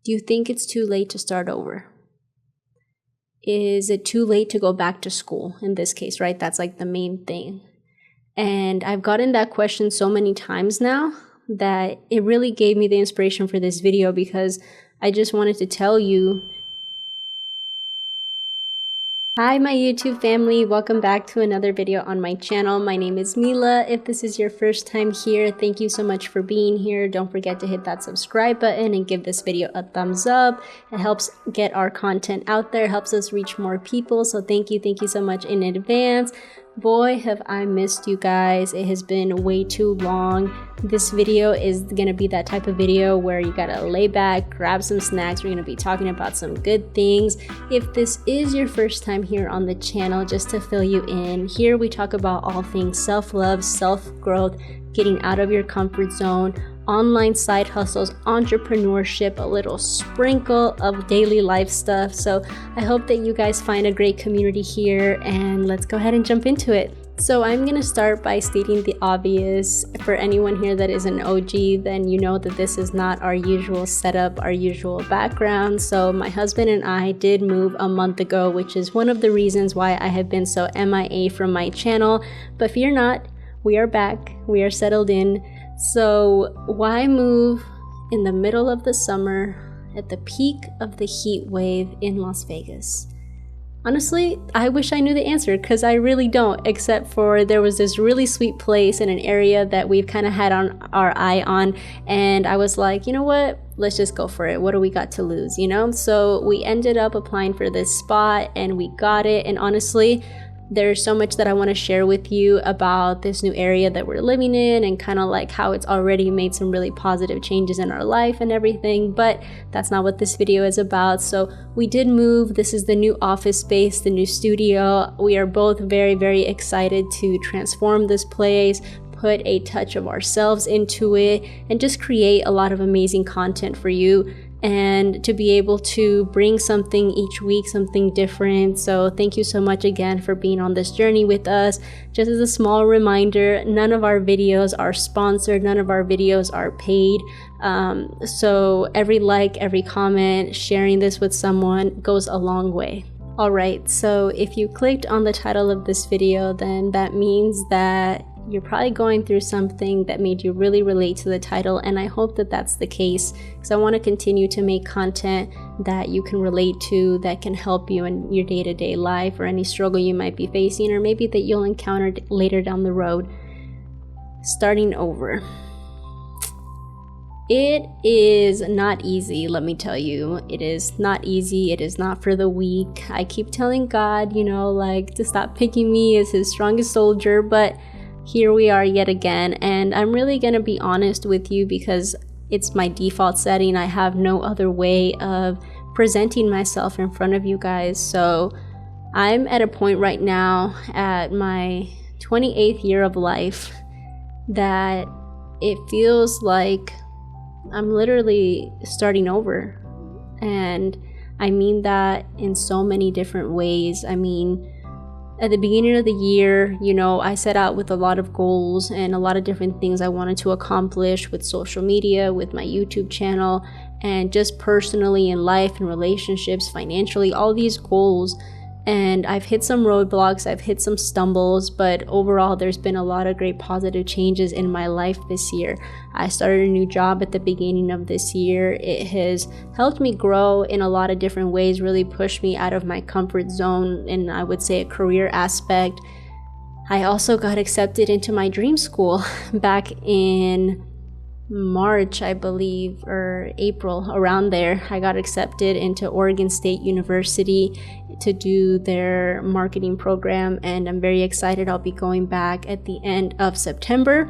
Do you think it's too late to start over? Is it too late to go back to school in this case, right? That's like the main thing. And I've gotten that question so many times now that it really gave me the inspiration for this video, because I just wanted to tell you. Hi my YouTube family, welcome back to another video on my channel. My name is Mila. If this is your first time here, thank you so much for being here. Don't forget to hit that subscribe button and give this video a thumbs up. It helps get our content out there, helps us reach more people. So thank you so much in advance. Boy, have I missed you guys. It has been way too long. This video is gonna be that type of video where you gotta lay back, grab some snacks. We're gonna be talking about some good things. If this is your first time here on the channel, just to fill you in, here we talk about all things self-love, self-growth, getting out of your comfort zone, online side hustles, entrepreneurship, a little sprinkle of daily life stuff. So I hope that you guys find a great community here, and let's go ahead and jump into it. So I'm gonna start by stating the obvious. For anyone here that is an OG, then you know that this is not our usual setup, our usual background. So my husband and I did move a month ago, which is one of the reasons why I have been so MIA from my channel. But fear not, we are back, we are settled in. So why move in the middle of the summer at the peak of the heat wave in Las Vegas? Honestly, I wish I knew the answer, because I really don't, except for there was this really sweet place in an area that we've kind of had on our eye on, and I was like, you know what, let's just go for it. What do we got to lose, you know? So we ended up applying for this spot and we got it, and honestly, there's so much that I want to share with you about this new area that we're living in, and kind of like how it's already made some really positive changes in our life and everything, but that's not what this video is about. So we did move. This is the new office space, the new studio. We are both very excited to transform this place, put a touch of ourselves into it, and just create a lot of amazing content for you, and to be able to bring something each week, something different. So thank you so much again for being on this journey with us. Just as a small reminder, none of our videos are sponsored, none of our videos are paid. So every like, every comment, sharing this with someone goes a long way. Alright, so if you clicked on the title of this video, then that means that you're probably going through something that made you really relate to the title, and I hope that that's the case, because I want to continue to make content that you can relate to, that can help you in your day-to-day life, or any struggle you might be facing, or maybe that you'll encounter later down the road. Starting over. It is not easy, let me tell you. It is not easy. It is not for the weak. I keep telling God, you know, like, to stop picking me as his strongest soldier, but here we are yet again, and I'm really gonna be honest with you because it's my default setting. I have no other way of presenting myself in front of you guys. So I'm at a point right now at my 28th year of life that it feels like I'm literally starting over. And I mean that in so many different ways. I mean, at the beginning of the year, you know, I set out with a lot of goals and a lot of different things I wanted to accomplish with social media, with my YouTube channel, and just personally in life and relationships, financially, all these goals. And I've hit some roadblocks, I've hit some stumbles, but overall there's been a lot of great positive changes in my life this year. I started a new job at the beginning of this year. It has helped me grow in a lot of different ways, really pushed me out of my comfort zone, and I would say a career aspect. I also got accepted into my dream school back in March, I believe, or April, around there. I got accepted into Oregon State University to do their marketing program, and I'm very excited. I'll be going back at the end of September.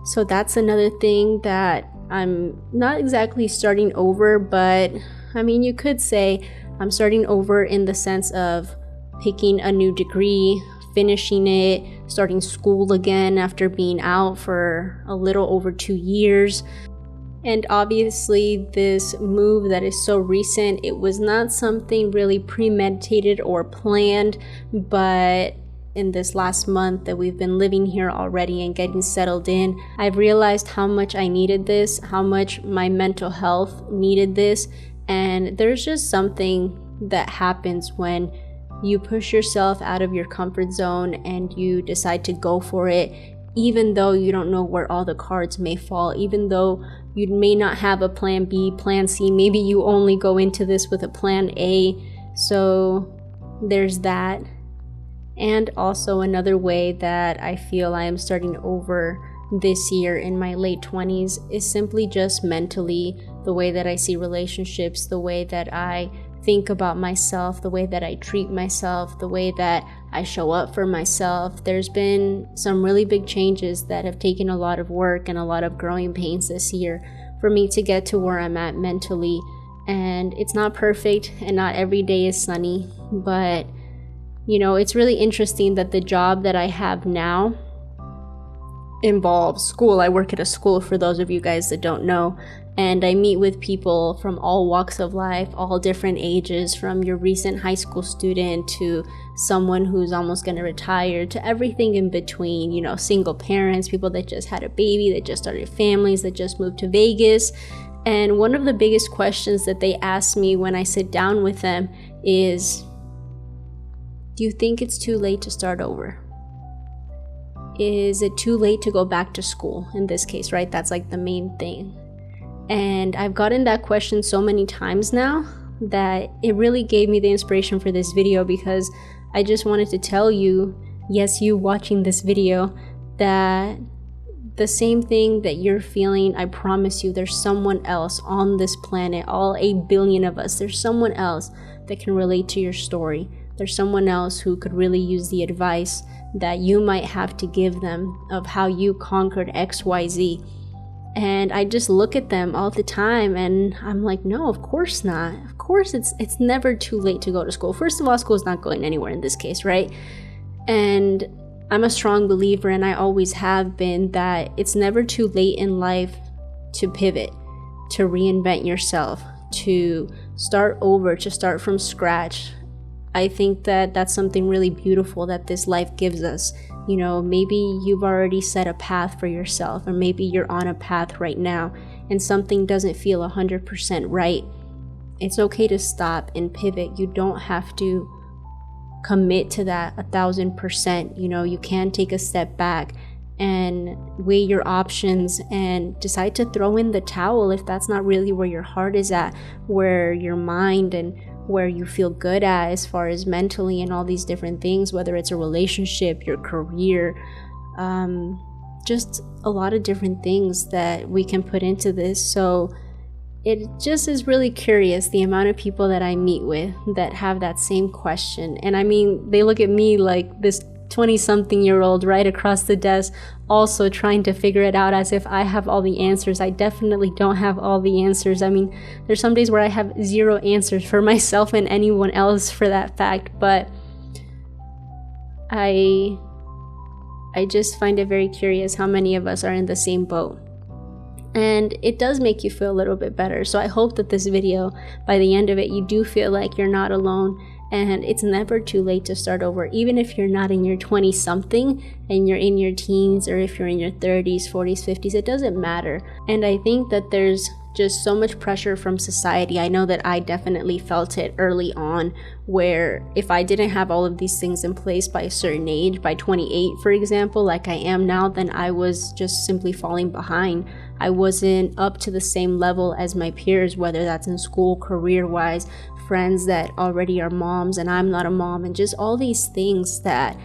So that's another thing that I'm not exactly starting over, but I mean, you could say I'm starting over in the sense of picking a new degree, finishing it, starting school again after being out for a little over 2 years. And obviously this move that is so recent, it was not something really premeditated or planned, but in this last month that we've been living here already and getting settled in, I've realized how much I needed this, how much my mental health needed this, And there's just something that happens when you push yourself out of your comfort zone and you decide to go for it, even though you don't know where all the cards may fall, even though you may not have a plan B, plan C. Maybe you only go into this with a plan A. So there's that. And also another way that I feel I am starting over this year in my late 20s is simply just mentally, the way that I see relationships, the way that I think about myself, the way that I treat myself, the way that I show up for myself. There's been some really big changes that have taken a lot of work and a lot of growing pains this year for me to get to where I'm at mentally. And it's not perfect and not every day is sunny, but you know, it's really interesting that the job that I have now involves school. I work at a school, for those of you guys that don't know, and I meet with people from all walks of life, all different ages, from your recent high school student to someone who's almost going to retire, to everything in between, you know, single parents, people that just had a baby, that just started families, that just moved to Vegas. And one of the biggest questions that they ask me when I sit down with them is, do you think it's too late to start over? Is it too late to go back to school in this case, right? That's like the main thing. And I've gotten that question so many times now that it really gave me the inspiration for this video, because I just wanted to tell you, yes, you watching this video, that the same thing that you're feeling, I promise you, there's someone else on this planet, all 8 billion of us, there's someone else that can relate to your story. There's someone else who could really use the advice that you might have to give them of how you conquered XYZ. And I just look at them all the time and I'm like, no, of course not. Of course it's never too late to go to school. First of all, school's not going anywhere in this case, right? And I'm a strong believer, and I always have been, that it's never too late in life to pivot, to reinvent yourself, to start over, to start from scratch. I think that that's something really beautiful that this life gives us. You know, maybe you've already set a path for yourself, or maybe you're on a path right now and something doesn't feel 100% right. It's okay to stop and pivot. You don't have to commit to that 1,000%. You know, you can take a step back and weigh your options and decide to throw in the towel if that's not really where your heart is at, where your mind and where you feel good at as far as mentally and all these different things, whether it's a relationship, your career, just a lot of different things that we can put into this. So it just is really curious, the amount of people that I meet with that have that same question. And I mean, they look at me like this 20-something-year-old right across the desk, also trying to figure it out as if I have all the answers. I definitely don't have all the answers. I mean, there's some days where I have zero answers for myself and anyone else for that fact, but I just find it very curious how many of us are in the same boat. And it does make you feel a little bit better. So I hope that this video, by the end of it, you do feel like you're not alone. And it's never too late to start over, even if you're not in your 20-something and you're in your teens, or if you're in your 30s, 40s, 50s, it doesn't matter. And I think that there's just so much pressure from society. I know that I definitely felt it early on, where if I didn't have all of these things in place by a certain age, by 28, for example, like I am now, then I was just simply falling behind. I wasn't up to the same level as my peers, whether that's in school, career-wise, friends that already are moms and I'm not a mom, and just all these things that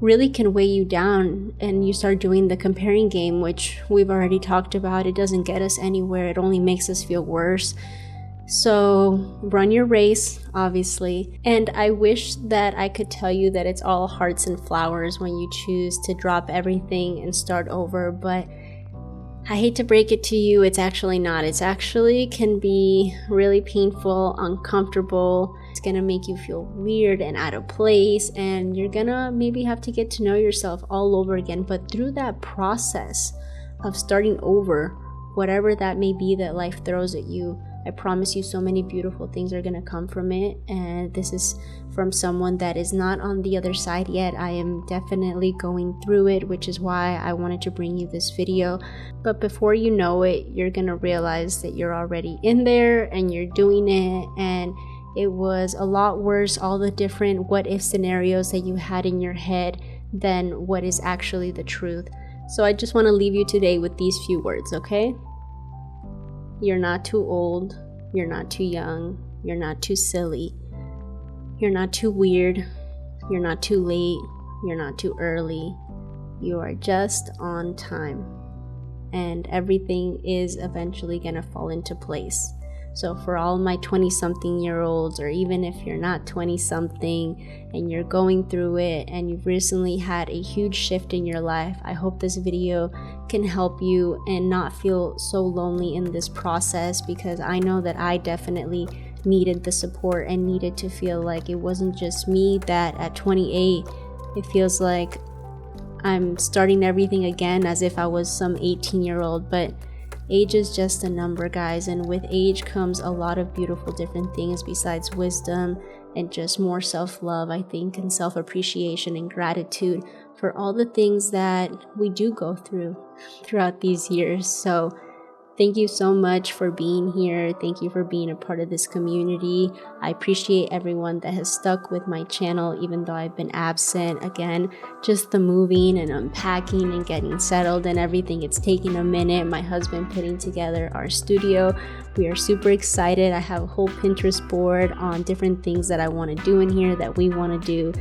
really can weigh you down, and you start doing the comparing game, which we've already talked about. It doesn't get us anywhere. It only makes us feel worse. So run your race, obviously. And I wish that I could tell you that it's all hearts and flowers when you choose to drop everything and start over, but I hate to break it to you, it's actually not. It's actually can be really painful, uncomfortable. It's gonna make you feel weird and out of place, and you're gonna maybe have to get to know yourself all over again. But through that process of starting over, whatever that may be that life throws at you, I promise you so many beautiful things are going to come from it, and this is from someone that is not on the other side yet. I am definitely going through it, which is why I wanted to bring you this video. But before you know it, you're going to realize that you're already in there and you're doing it, and it was a lot worse, all the different what if scenarios that you had in your head than what is actually the truth. So I just want to leave you today with these few words, okay? You're not too old, you're not too young, you're not too silly, you're not too weird, you're not too late, you're not too early. You are just on time, and everything is eventually gonna fall into place. So for all my 20-something-year-olds, or even if you're not 20-something and you're going through it and you've recently had a huge shift in your life, I hope this video can help you and not feel so lonely in this process, because I know that I definitely needed the support and needed to feel like it wasn't just me, that at 28 it feels like I'm starting everything again as if I was some 18-year-old. But age is just a number, guys, and with age comes a lot of beautiful different things besides wisdom and just more self-love, I think, and self-appreciation and gratitude for all the things that we do go through throughout these years. So thank you so much for being here. Thank you for being a part of this community. I appreciate everyone that has stuck with my channel even though I've been absent. Again, just the moving and unpacking and getting settled and everything, it's taking a minute. My husband putting together our studio. We are super excited. I have a whole Pinterest board on different things that I want to do in here, that we want to do.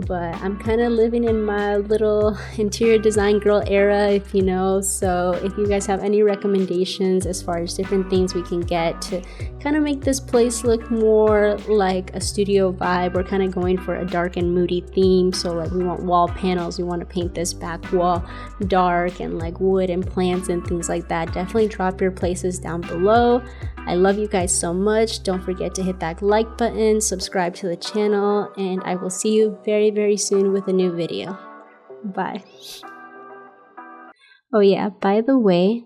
But I'm kind of living in my little interior design girl era, if you know. So if you guys have any recommendations as far as different things we can get to kind of make this place look more like a studio vibe, we're kind of going for a dark and moody theme. So like we want wall panels, we want to paint this back wall dark, and like wood and plants and things like that. Definitely drop your places down below. I love you guys so much. Don't forget to hit that like button, subscribe to the channel, and I will see you very soon with a new video. Bye. Oh yeah, by the way,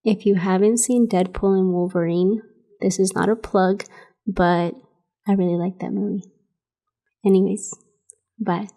if you haven't seen Deadpool and Wolverine, this is not a plug, but I really like that movie. Anyways, bye.